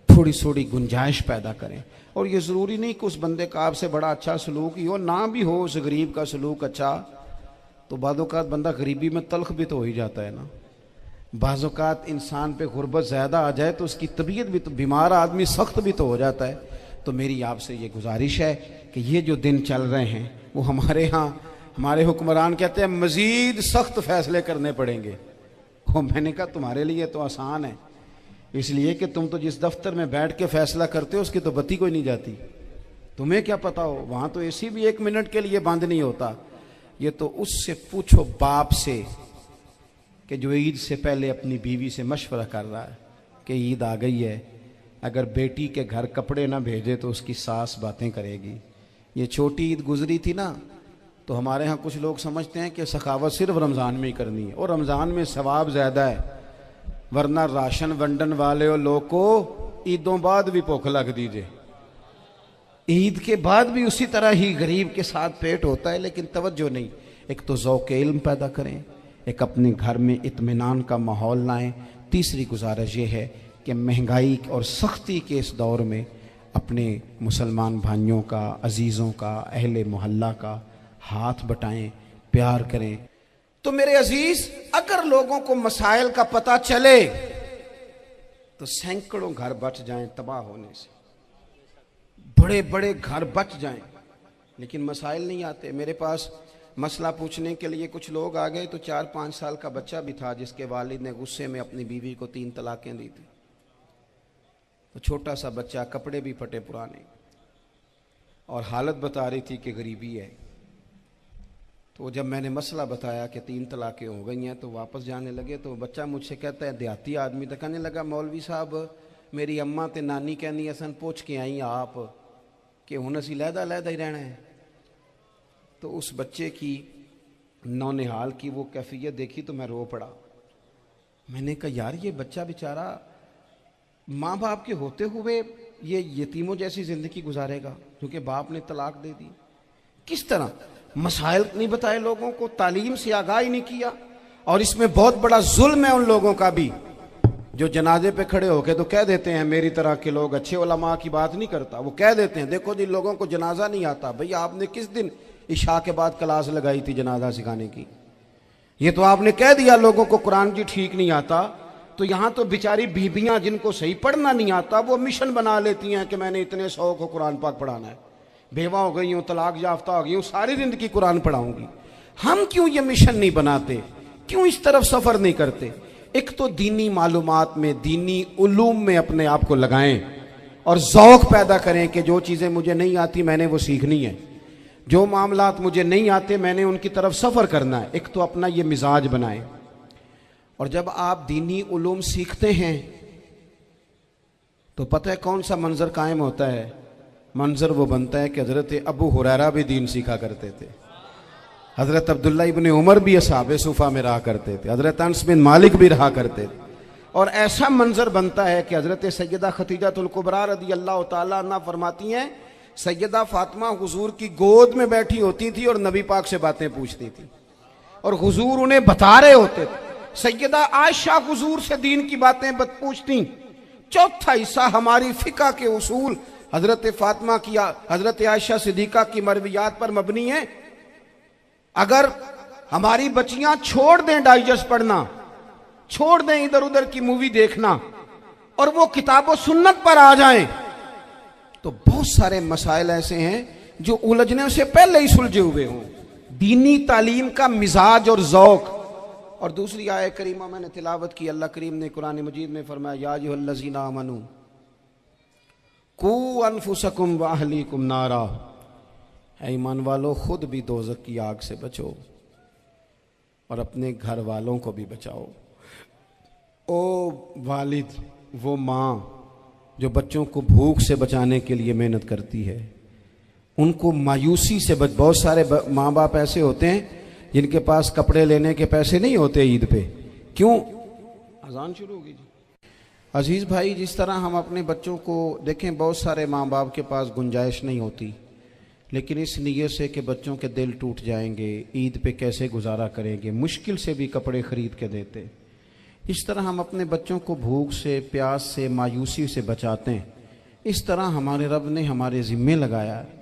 B: थोड़ी थोड़ी गुंजाइश पैदा करें। और ये ज़रूरी नहीं कि उस बंदे का आपसे बड़ा अच्छा सलूक ही हो, ना भी हो उस गरीब का सलूक अच्छा, तो बाज़-औक़ात बंदा गरीबी में तल्ख भी तो हो ही जाता है ना। बाज़-औक़ात इंसान पे गुर्बत ज़्यादा आ जाए तो उसकी तबीयत भी तो, बीमार आदमी सख्त भी तो हो जाता है। तो मेरी आपसे ये गुजारिश है कि ये जो दिन चल रहे हैं वो हमारे यहाँ हमारे हुक्मरान कहते हैं मज़ीद सख्त फ़ैसले करने पड़ेंगे। वो मैंने कहा तुम्हारे लिए तो आसान है, इसलिए कि तुम तो जिस दफ्तर में बैठ के फ़ैसला करते हो उसकी तो बत्ती कोई नहीं जाती, तुम्हें क्या पता हो, वहाँ तो एसी भी 1 मिनट के लिए बंद नहीं होता। ये तो उससे पूछो बाप से कि जो ईद से पहले अपनी बीवी से मशवरा कर रहा है कि ईद आ गई है, अगर बेटी के घर कपड़े ना भेजे तो उसकी सास बातें करेगी। ये छोटी ईद गुजरी थी ना, तो हमारे यहाँ कुछ लोग समझते हैं कि सखावत सिर्फ रमज़ान में ही करनी है, और रमज़ान में सवाब ज़्यादा है, वरना राशन वंडन वाले और लोग को ईदों बाद भी भूख लग दीजिए, ईद के बाद भी उसी तरह ही गरीब के साथ पेट होता है, लेकिन तवज्जो नहीं। एक तो ज़ौक़ इल्म पैदा करें, एक अपने घर में इत्मीनान का माहौल लाएं। तीसरी गुजारिश ये है कि महंगाई और सख्ती के इस दौर में अपने मुसलमान भाइयों का, अजीज़ों का, अहले मोहल्ला का हाथ बटाएं, प्यार करें। तो मेरे अजीज़, अगर लोगों को मसाइल का पता चले तो सैकड़ों घर बच जाएं तबाह होने से, बड़े बड़े घर बच जाएं, लेकिन मसाइल नहीं आते। मेरे पास مسئلہ پوچھنے کے لیے کچھ لوگ آ گئے تو 4-5 سال کا بچہ بھی تھا جس کے والد نے غصے میں اپنی بیوی کو 3 طلاقیں دی تھی. تو چھوٹا سا بچہ، کپڑے بھی پھٹے پرانے، اور حالت بتا رہی تھی کہ غریبی ہے. تو جب میں نے مسئلہ بتایا کہ 3 طلاقیں ہو گئی ہیں تو واپس جانے لگے. تو بچہ مجھ سے کہتا ہے، دیہاتی آدمی تو کہنے لگا، مولوی صاحب میری اماں تے نانی کہنی اسن پوچھ کے آئی آپ کہ ہن اسی لہدا لہدا ہی رہنا ہے. تو اس بچے کی نونہال کی وہ کیفیت دیکھی تو میں رو پڑا. میں نے کہا یار یہ بچہ بیچارہ ماں باپ کے ہوتے ہوئے یہ یتیموں جیسی زندگی گزارے گا کیونکہ باپ نے طلاق دے دی. کس طرح مسائل نہیں بتائے لوگوں کو، تعلیم سے آگاہی نہیں کیا. اور اس میں بہت بڑا ظلم ہے ان لوگوں کا بھی جو جنازے پہ کھڑے ہو کے تو کہہ دیتے ہیں، میری طرح کے لوگ اچھے علماء کی بات نہیں کرتا، وہ کہہ دیتے ہیں دیکھو جن لوگوں کو جنازہ نہیں آتا. بھئی آپ نے کس دن عشاء کے بعد کلاس لگائی تھی جنازہ سکھانے کی؟ یہ تو آپ نے کہہ دیا لوگوں کو قرآن جی ٹھیک نہیں آتا. تو یہاں تو بیچاری بیویاں جن کو صحیح پڑھنا نہیں آتا وہ مشن بنا لیتی ہیں کہ میں نے اتنے 100 کو قرآن پاک پڑھانا ہے، بیوہ ہو گئی ہوں، طلاق یافتہ ہو گئی ہوں، ساری زندگی قرآن پڑھاؤں گی. ہم کیوں یہ مشن نہیں بناتے؟ کیوں اس طرف سفر نہیں کرتے؟ ایک تو دینی معلومات میں، دینی علوم میں اپنے آپ کو لگائیں اور ذوق پیدا کریں کہ جو چیزیں مجھے نہیں آتی میں نے وہ سیکھنی ہے، جو معاملات مجھے نہیں آتے میں نے ان کی طرف سفر کرنا ہے. ایک تو اپنا یہ مزاج بنائیں. اور جب آپ دینی علوم سیکھتے ہیں تو پتہ ہے کون سا منظر قائم ہوتا ہے؟ منظر وہ بنتا ہے کہ حضرت ابو ہریرہ بھی دین سیکھا کرتے تھے، حضرت عبداللہ ابن عمر بھی اصحاب صفہ میں رہا کرتے تھے، حضرت انس بن مالک بھی رہا کرتے تھے. اور ایسا منظر بنتا ہے کہ حضرت سیدہ خدیجہ الکبریٰ رضی اللہ تعالیٰ عنہ فرماتی ہیں سیدہ فاطمہ حضور کی گود میں بیٹھی ہوتی تھی اور نبی پاک سے باتیں پوچھتی تھی اور حضور انہیں بتا رہے ہوتے تھے. سیدہ عائشہ حضور سے دین کی باتیں پوچھتی. چوتھا حصہ ہماری فقہ کے اصول حضرت فاطمہ کی، حضرت عائشہ صدیقہ کی مرویات پر مبنی ہیں. اگر ہماری بچیاں چھوڑ دیں ڈائجسٹ پڑھنا، چھوڑ دیں ادھر ادھر کی مووی دیکھنا اور وہ کتاب و سنت پر آ جائیں تو بہت سارے مسائل ایسے ہیں جو الجھنے سے پہلے ہی سلجھے ہوئے ہوں. دینی تعلیم کا مزاج اور ذوق. اور دوسری آیہ کریمہ میں نے تلاوت کی، اللہ کریم نے قرآن مجید میں فرمایا یا ایھا الذین آمنوا قوا انفسکم واہلیکم نارا، اے ایمان والو خود بھی دوزخ کی آگ سے بچو اور اپنے گھر والوں کو بھی بچاؤ. او والد، وہ ماں جو بچوں کو بھوک سے بچانے کے لیے محنت کرتی ہے، ان کو مایوسی سے بہت سارے ماں باپ ایسے ہوتے ہیں جن کے پاس کپڑے لینے کے پیسے نہیں ہوتے عید پہ. کیوں؟ اذان شروع ہوگی جی. عزیز بھائی، جس طرح ہم اپنے بچوں کو دیکھیں، بہت سارے ماں باپ کے پاس گنجائش نہیں ہوتی، لیکن اس نیت سے کہ بچوں کے دل ٹوٹ جائیں گے، عید پہ کیسے گزارا کریں گے، مشکل سے بھی کپڑے خرید کے دیتے. اس طرح ہم اپنے بچوں کو بھوک سے، پیاس سے، مایوسی سے بچاتے ہیں. اس طرح ہمارے رب نے ہمارے ذمے لگایا ہے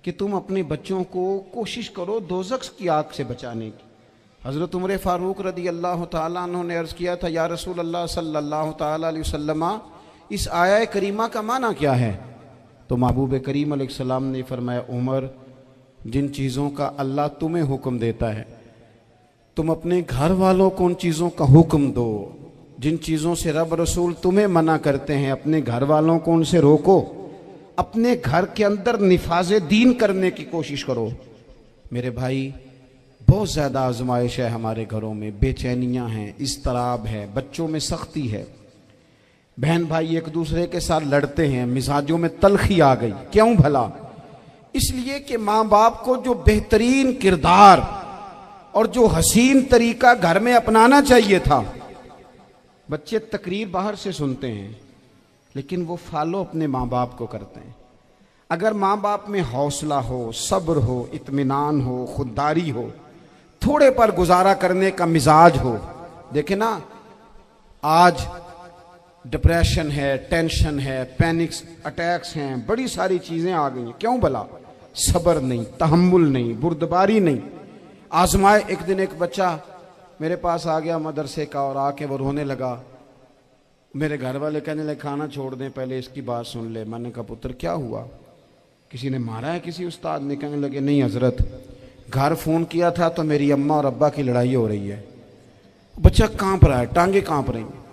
B: کہ تم اپنے بچوں کو کوشش کرو دوزخ کی آگ سے بچانے کی. حضرت عمر فاروق رضی اللہ تعالیٰ عنہ نے عرض کیا تھا، یا رسول اللہ صلی اللہ تعالیٰ علیہ وسلم، اس آیہ کریمہ کا معنی کیا ہے؟ تو محبوب کریم علیہ السلام نے فرمایا، عمر، جن چیزوں کا اللہ تمہیں حکم دیتا ہے تم اپنے گھر والوں کو ان چیزوں کا حکم دو. جن چیزوں سے رب رسول تمہیں منع کرتے ہیں اپنے گھر والوں کو ان سے روکو. اپنے گھر کے اندر نفاذ دین کرنے کی کوشش کرو. میرے بھائی، بہت زیادہ آزمائش ہے ہمارے گھروں میں، بے چینیاں ہیں، اضطراب ہے، بچوں میں سختی ہے، بہن بھائی ایک دوسرے کے ساتھ لڑتے ہیں، مزاجوں میں تلخی آ گئی. کیوں بھلا؟ اس لیے کہ ماں باپ کو جو بہترین کردار اور جو حسین طریقہ گھر میں اپنانا چاہیے تھا. بچے تقریر باہر سے سنتے ہیں لیکن وہ فالو اپنے ماں باپ کو کرتے ہیں. اگر ماں باپ میں حوصلہ ہو، صبر ہو، اطمینان ہو، خودداری ہو، تھوڑے پر گزارا کرنے کا مزاج ہو. دیکھیں نا، آج ڈپریشن ہے، ٹینشن ہے، پینکس اٹیکس ہیں، بڑی ساری چیزیں آ گئی ہیں. کیوں بھلا؟ صبر نہیں، تحمل نہیں، بردباری نہیں. آزمائے. ایک دن ایک بچہ میرے پاس آ گیا مدرسے کا اور آ کے وہ رونے لگا. میرے گھر والے کہنے لگے کھانا چھوڑ دیں، پہلے اس کی بات سن لے. میں نے کہا پتر کیا ہوا؟ کسی نے مارا ہے کسی استاد نے؟ کہنے لگے نہیں حضرت، घर फोन किया था तो मेरी अम्मा और अब्बा की लड़ाई हो रही है। बच्चा कांप रहा है, टांगे कांप रही हैं।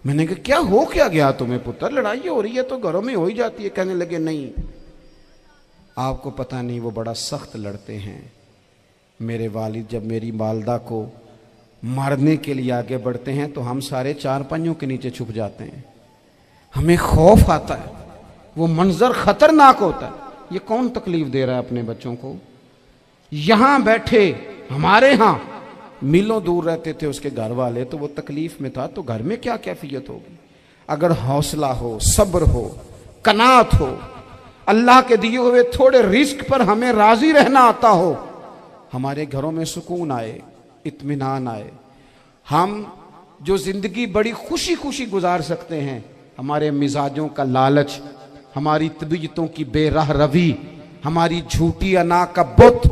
B: मैंने कहा क्या हो क्या गया तुम्हें पुत्र, लड़ाई हो रही है तो घरों में हो ही जाती है। कहने लगे नहीं, आपको पता नहीं वो बड़ा सख्त लड़ते हैं। मेरे वालिद जब मेरी वालदा को मारने के लिए आगे बढ़ते हैं तो हम सारे चारपाइयों के नीचे छुप जाते हैं, हमें खौफ आता है, वो मंजर खतरनाक होता है। ये कौन तकलीफ दे रहा है अपने बच्चों को? यहां बैठे हमारे यहां मीलों दूर रहते थे उसके घर वाले, तो वो तकलीफ में था, तो घर में क्या कैफियत होगी? अगर हौसला हो, सब्र हो, कनात हो, अल्लाह के दिए हुए थोड़े रिस्क पर हमें राजी रहना आता हो, हमारे घरों में सुकून आए, इत्मीनान आए, हम जो जिंदगी बड़ी खुशी खुशी गुजार सकते हैं। हमारे मिजाजों का लालच, हमारी तबीयतों की बेराह रवी, हमारी झूठी अना का बुत,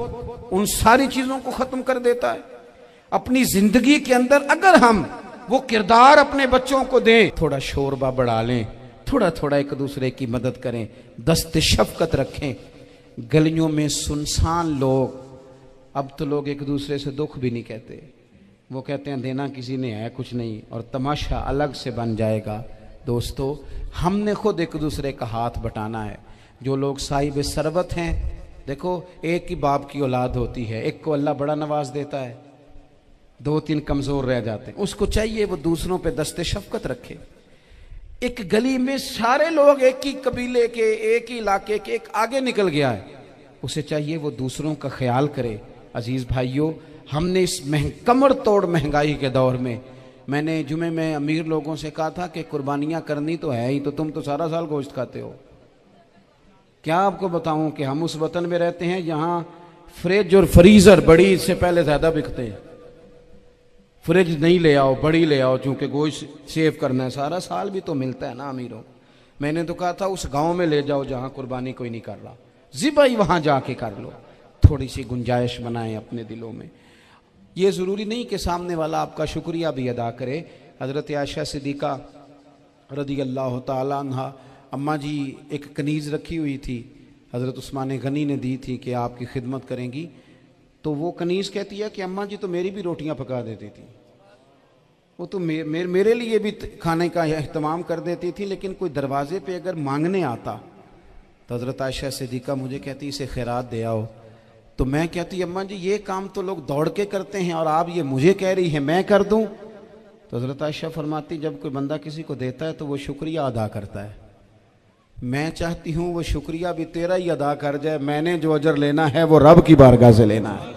B: उन सारी चीजों को खत्म कर देता है। अपनी जिंदगी के अंदर अगर हम वो किरदार अपने बच्चों को दें, थोड़ा शोरबा बढ़ा लें, थोड़ा थोड़ा एक दूसरे की मदद करें, दस्ते शफकत रखें। गलियों में सुनसान लोग, अब तो लोग एक दूसरे से दुख भी नहीं कहते, वो कहते हैं देना किसी ने है कुछ नहीं, और तमाशा अलग से बन जाएगा। दोस्तों, हमने खुद एक दूसरे का हाथ बटाना है। जो लोग साहिब सरवत हैं, देखो एक ही बाप की औलाद होती है, एक को अल्लाह बड़ा नवाज देता है, 2-3 कमजोर रह जाते हैं, उसको चाहिए वो दूसरों पे दस्ते शफकत रखे। एक गली में सारे लोग एक ही कबीले के, एक ही इलाके के, एक आगे निकल गया है, उसे चाहिए वो दूसरों का ख्याल करे। अजीज भाइयों, हमने इस कमर तोड़ महंगाई के दौर में, मैंने जुमे में अमीर लोगों से कहा था कि कुर्बानियां करनी तो है ही, तो तुम तो सारा साल गोश्त खाते हो। क्या आपको बताऊं कि हम उस वतन में रहते हैं जहां फ्रिज और फ्रीजर बड़ी से पहले ज्यादा बिकते हैं। फ्रिज नहीं ले आओ, बड़ी ले आओ, चूंकि गोश्त सेव करना है, सारा साल भी तो मिलता है ना अमीरों। मैंने तो कहा था उस गांव में ले जाओ जहां कुर्बानी कोई नहीं कर रहा, ज़िबाई वहां जाके कर लो। थोड़ी सी गुंजाइश बनाएं अपने दिलों में। ये ज़रूरी नहीं कि सामने वाला आपका शुक्रिया भी अदा करे। हज़रत आयशा सिद्दीक़ा रज़ी अल्लाह ताला अन्हा, अम्मा जी एक कनीज़ रखी हुई थी, हज़रत उस्मान गनी ने दी थी कि आपकी खिदमत करेंगी, तो वो कनीज़ कहती है कि अम्मा जी तो मेरी भी रोटियां पका देती थी, वो तो मेरे लिए भी खाने का अहतमाम कर देती थी, लेकिन कोई दरवाजे पे अगर मांगने आता तो हज़रत आयशा सिद्दीक़ा मुझे कहती इसे खैरात दे आओ। तो मैं कहती अम्मा जी ये काम तो लोग दौड़ के करते हैं और आप ये मुझे कह रही है मैं कर दूं? तो हज़रत आयशा फरमाती जब कोई बंदा किसी को देता है तो वो शुक्रिया अदा करता है। मैं चाहती हूँ वो शुक्रिया भी तेरा ही अदा कर जाए, मैंने जो अजर लेना है वो रब की बारगाह से लेना है।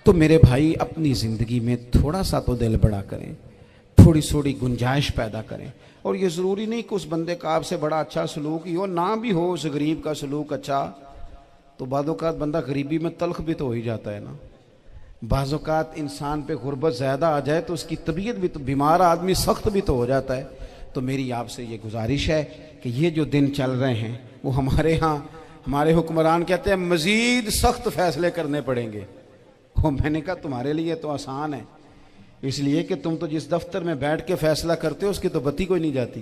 B: तो मेरे भाई अपनी ज़िंदगी में थोड़ा सा तो दिल बड़ा करें, थोड़ी थोड़ी गुंजाइश पैदा करें। और ये ज़रूरी नहीं कि उस बंदे का आपसे बड़ा अच्छा सलूक ही हो, ना भी हो उस गरीब का सलूक अच्छा, तो बाज़-औक़ात बंदा गरीबी में तल्ख भी तो हो ही जाता है ना। बाज़-औक़ात इंसान पे गुर्बत ज़्यादा आ जाए तो उसकी तबीयत भी तो, बीमार आदमी सख्त भी तो हो जाता है। तो मेरी आपसे ये गुजारिश है कि ये जो दिन चल रहे हैं वो हमारे यहाँ हमारे हुक्मरान कहते हैं मज़ीद सख्त फैसले करने पड़ेंगे। वो मैंने कहा तुम्हारे लिए तो आसान है, इसलिए कि तुम तो जिस दफ्तर में बैठ के फैसला करते हो उसकी तो बत्ती कोई नहीं जाती,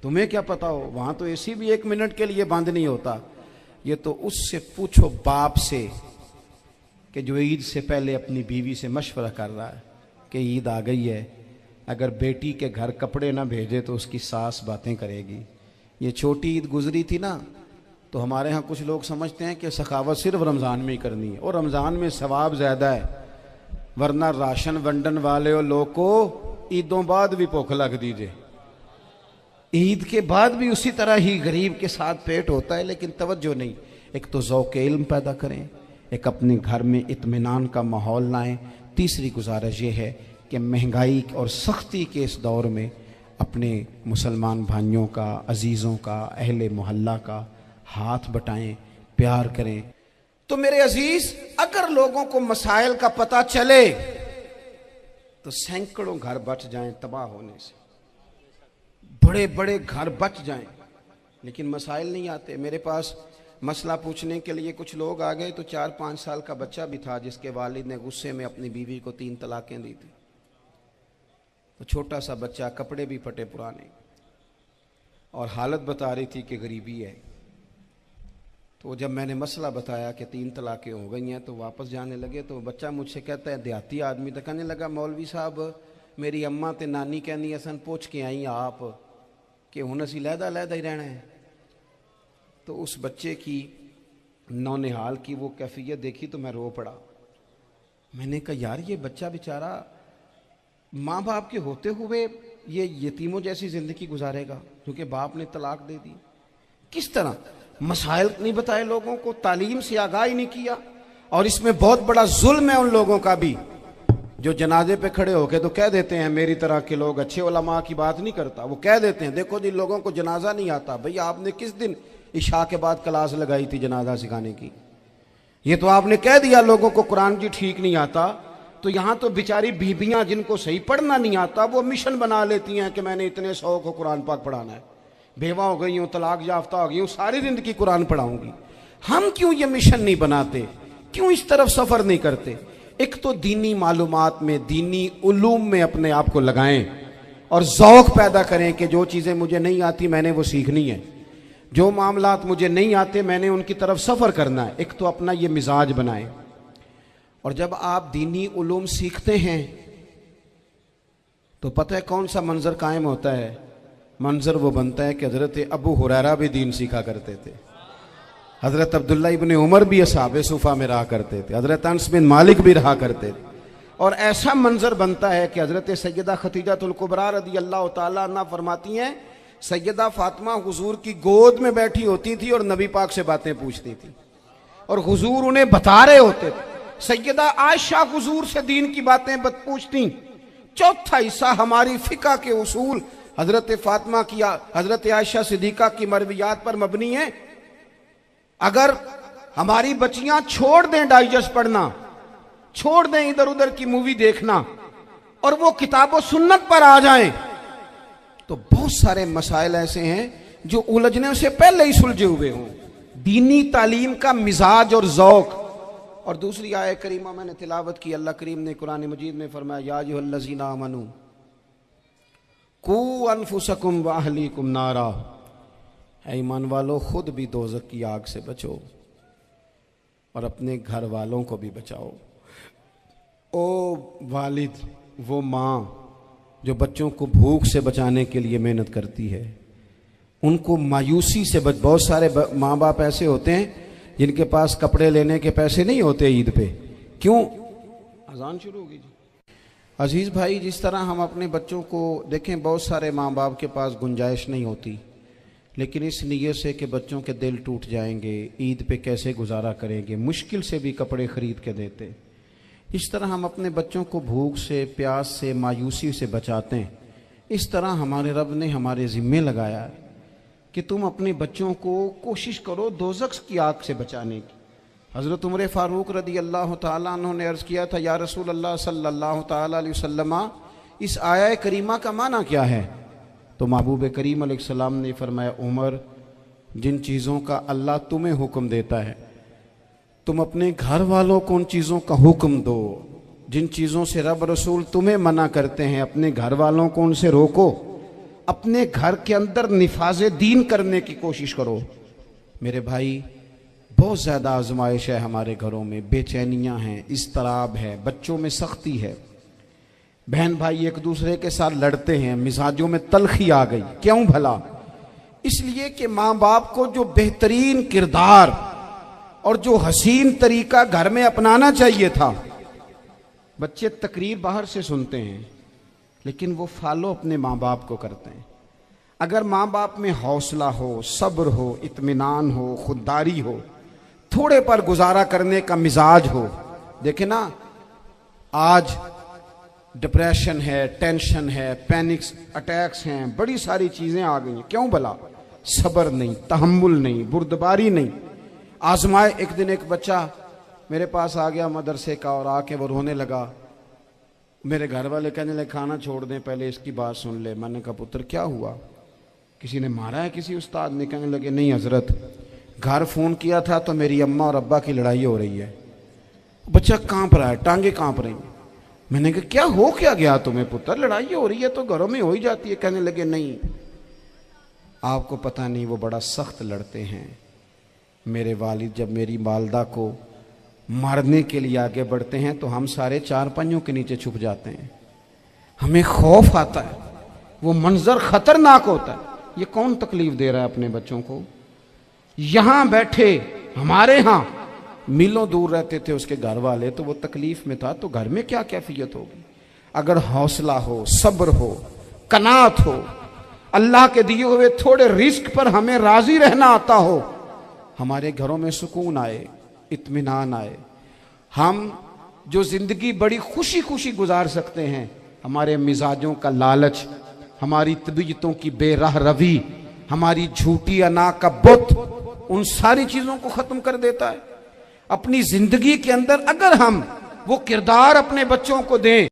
B: तुम्हें क्या पता हो, वहाँ तो एसी भी 1 मिनट के लिए बंद नहीं होता। ये तो उससे पूछो बाप से कि जो ईद से पहले अपनी बीवी से मशवरा कर रहा है कि ईद आ गई है, अगर बेटी के घर कपड़े ना भेजे तो उसकी सास बातें करेगी। ये छोटी ईद गुजरी थी ना, तो हमारे यहाँ कुछ लोग समझते हैं कि सखावत सिर्फ रमज़ान में ही करनी है, और रमज़ान में सवाब ज़्यादा है, वरना राशन वंडन वाले लोग को ईदों बाद भी भूख लग दीजिए, ईद के बाद भी उसी तरह ही गरीब के साथ पेट होता है, लेकिन तवज्जो नहीं। एक तो ज़ौक़ इल्म पैदा करें, एक अपने घर में इत्मीनान का माहौल लाएं। तीसरी गुजारिश ये है कि महंगाई और सख्ती के इस दौर में अपने मुसलमान भाइयों का, अजीज़ों का, अहले मोहल्ला का हाथ बटाएं, प्यार करें। तो मेरे अजीज, अगर लोगों को मसाइल का पता चले तो सैकड़ों घर बच जाएं तबाह होने से, बड़े बड़े घर बच जाएं, लेकिन मसाइल नहीं आते। मेरे पास मसला पूछने के लिए कुछ लोग आ गए, तो 4-5 साल का बच्चा भी था जिसके वालिद ने गुस्से में अपनी बीवी को 3 तलाकें दी थी। तो छोटा सा बच्चा, कपड़े भी फटे पुराने, और हालत बता रही थी कि गरीबी है। تو جب میں نے مسئلہ بتایا کہ 3 طلاقیں ہو گئی ہیں تو واپس جانے لگے، تو بچہ مجھ سے کہتا ہے، دیہاتی آدمی تو کہنے لگا مولوی صاحب میری اماں تے نانی کہنی اسن پوچھ کے آئی آپ کہ ہن اسی لہدا لہدا ہی رہنا ہے۔ تو اس بچے کی نونہال کی وہ کیفیت دیکھی تو میں رو پڑا۔ میں نے کہا یار یہ بچہ بیچارہ ماں باپ کے ہوتے ہوئے یہ یتیموں جیسی زندگی گزارے گا کیونکہ باپ نے طلاق دے دی۔ کس طرح مسائل نہیں بتائے لوگوں کو، تعلیم سے آگاہی نہیں کیا۔ اور اس میں بہت بڑا ظلم ہے ان لوگوں کا بھی جو جنازے پہ کھڑے ہو کے تو کہہ دیتے ہیں، میری طرح کے لوگ اچھے علماء کی بات نہیں کرتا، وہ کہہ دیتے ہیں دیکھو جن لوگوں کو جنازہ نہیں آتا، بھئی آپ نے کس دن عشاء کے بعد کلاس لگائی تھی جنازہ سکھانے کی؟ یہ تو آپ نے کہہ دیا لوگوں کو قرآن جی ٹھیک نہیں آتا، تو یہاں تو بیچاری بیویاں جن کو صحیح پڑھنا نہیں آتا وہ مشن بنا لیتی ہیں کہ میں نے اتنے 100 کو قرآن پاک پڑھانا ہے، بیوہ ہو گئی ہوں، طلاق یافتہ ہو گئی ہوں، ساری زندگی قرآن پڑھاؤں گی۔ ہم کیوں یہ مشن نہیں بناتے؟ کیوں اس طرف سفر نہیں کرتے؟ ایک تو دینی معلومات میں، دینی علوم میں اپنے آپ کو لگائیں اور ذوق پیدا کریں کہ جو چیزیں مجھے نہیں آتی میں نے وہ سیکھنی ہے، جو معاملات مجھے نہیں آتے میں نے ان کی طرف سفر کرنا ہے۔ ایک تو اپنا یہ مزاج بنائیں، اور جب آپ دینی علوم سیکھتے ہیں تو پتہ ہے کون سا منظر قائم ہوتا ہے؟ منظر وہ بنتا ہے کہ حضرت ابو ہریرہ بھی دین سیکھا کرتے تھے، حضرت عبداللہ ابن عمر بھی اصحاب صفہ میں رہا کرتے تھے، حضرت انس بن مالک بھی رہا کرتے تھے، اور ایسا منظر بنتا ہے کہ حضرت سیدہ خدیجہ الکبریٰ رضی اللہ تعالیٰ عنہ فرماتی ہیں سیدہ فاطمہ حضور کی گود میں بیٹھی ہوتی تھی اور نبی پاک سے باتیں پوچھتی تھی اور حضور انہیں بتا رہے ہوتے تھے۔ سیدہ عائشہ حضور سے دین کی باتیں پوچھتی۔ چوتھا حصہ ہماری فقہ کے اصول حضرت فاطمہ کی، حضرت عائشہ صدیقہ کی مرویات پر مبنی ہیں۔ اگر ہماری بچیاں چھوڑ دیں ڈائجسٹ پڑھنا، چھوڑ دیں ادھر ادھر کی مووی دیکھنا اور وہ کتاب و سنت پر آ جائیں تو بہت سارے مسائل ایسے ہیں جو الجھنے سے پہلے ہی سلجھے ہوئے ہوں۔ دینی تعلیم کا مزاج اور ذوق۔ اور دوسری آیت کریمہ میں نے تلاوت کی، اللہ کریم نے قرآن مجید میں فرمایا یا ایھا الذین آمنوا قوا انفسکم واہلیکم نارا، اے ایمان والو خود بھی دوزخ کی آگ سے بچو اور اپنے گھر والوں کو بھی بچاؤ۔ او والد، وہ ماں جو بچوں کو بھوک سے بچانے کے لیے محنت کرتی ہے، ان کو مایوسی سے بہت سارے ماں باپ ایسے ہوتے ہیں جن کے پاس کپڑے لینے کے پیسے نہیں ہوتے عید پہ۔ کیوں؟ اذان شروع ہوگی جی۔ عزیز بھائی، جس طرح ہم اپنے بچوں کو دیکھیں، بہت سارے ماں باپ کے پاس گنجائش نہیں ہوتی، لیکن اس نیت سے کہ بچوں کے دل ٹوٹ جائیں گے، عید پہ کیسے گزارا کریں گے، مشکل سے بھی کپڑے خرید کے دیتے۔ اس طرح ہم اپنے بچوں کو بھوک سے، پیاس سے، مایوسی سے بچاتے ہیں۔ اس طرح ہمارے رب نے ہمارے ذمے لگایا ہے کہ تم اپنے بچوں کو کوشش کرو دوزخ کی آگ سے بچانے کی۔ حضرت عمر فاروق رضی اللہ تعالیٰ عنہ نے عرض کیا تھا یا رسول اللہ صلی اللہ تعالیٰ علیہ وسلم، اس آیہ کریمہ کا معنی کیا ہے؟ تو محبوب کریم علیہ السلام نے فرمایا عمر، جن چیزوں کا اللہ تمہیں حکم دیتا ہے تم اپنے گھر والوں کو ان چیزوں کا حکم دو، جن چیزوں سے رب رسول تمہیں منع کرتے ہیں اپنے گھر والوں کو ان سے روکو، اپنے گھر کے اندر نفاذ دین کرنے کی کوشش کرو۔ میرے بھائی، بہت زیادہ آزمائش ہے ہمارے گھروں میں، بے چینیاں ہیں، اضطراب ہے، بچوں میں سختی ہے، بہن بھائی ایک دوسرے کے ساتھ لڑتے ہیں، مزاجوں میں تلخی آ گئی۔ کیوں بھلا؟ اس لیے کہ ماں باپ کو جو بہترین کردار اور جو حسین طریقہ گھر میں اپنانا چاہیے تھا، بچے تقریر باہر سے سنتے ہیں لیکن وہ فالو اپنے ماں باپ کو کرتے ہیں۔ اگر ماں باپ میں حوصلہ ہو، صبر ہو، اطمینان ہو، خودداری ہو، تھوڑے پر گزارا کرنے کا مزاج ہو۔ دیکھیں نا، آج ڈپریشن ہے، ٹینشن ہے، پینکس اٹیکس ہیں، بڑی ساری چیزیں آ گئی ہیں۔ کیوں بھلا؟ صبر نہیں، تحمل نہیں، بردباری نہیں۔ آزمائے۔ ایک دن ایک بچہ میرے پاس آ گیا مدرسے کا اور آ کے وہ رونے لگا۔ میرے گھر والے کہنے لگے کھانا چھوڑ دیں، پہلے اس کی بات سن لے۔ میں نے کہا پتر کیا ہوا؟ کسی نے مارا ہے کسی استاد نے؟ کہنے لگے نہیں حضرت، گھر فون کیا تھا تو میری اماں اور ابا کی لڑائی ہو رہی ہے۔ بچہ کانپ رہا ہے، ٹانگیں کانپ رہی ہیں۔ میں نے کہا کیا ہو کیا گیا تمہیں پتر؟ لڑائی ہو رہی ہے تو گھروں میں ہو ہی جاتی ہے۔ کہنے لگے نہیں، آپ کو پتہ نہیں، وہ بڑا سخت لڑتے ہیں، میرے والد جب میری والدہ کو مارنے کے لیے آگے بڑھتے ہیں تو ہم سارے چارپائیوں کے نیچے چھپ جاتے ہیں، ہمیں خوف آتا ہے، وہ منظر خطرناک ہوتا ہے۔ یہ کون تکلیف دے رہا ہے اپنے بچوں کو؟ یہاں بیٹھے ہمارے ہاں میلوں دور رہتے تھے اس کے گھر والے، تو وہ تکلیف میں تھا، تو گھر میں کیا کیفیت ہوگی؟ اگر حوصلہ ہو، صبر ہو، قناعت ہو، اللہ کے دیے ہوئے تھوڑے رزق پر ہمیں راضی رہنا آتا ہو، ہمارے گھروں میں سکون آئے، اطمینان آئے، ہم جو زندگی بڑی خوشی خوشی گزار سکتے ہیں، ہمارے مزاجوں کا لالچ، ہماری طبیعتوں کی بے راہ روی، ہماری جھوٹی انا کا بت ان ساری چیزوں کو ختم کر دیتا ہے۔ اپنی زندگی کے اندر اگر ہم وہ کردار اپنے بچوں کو دیں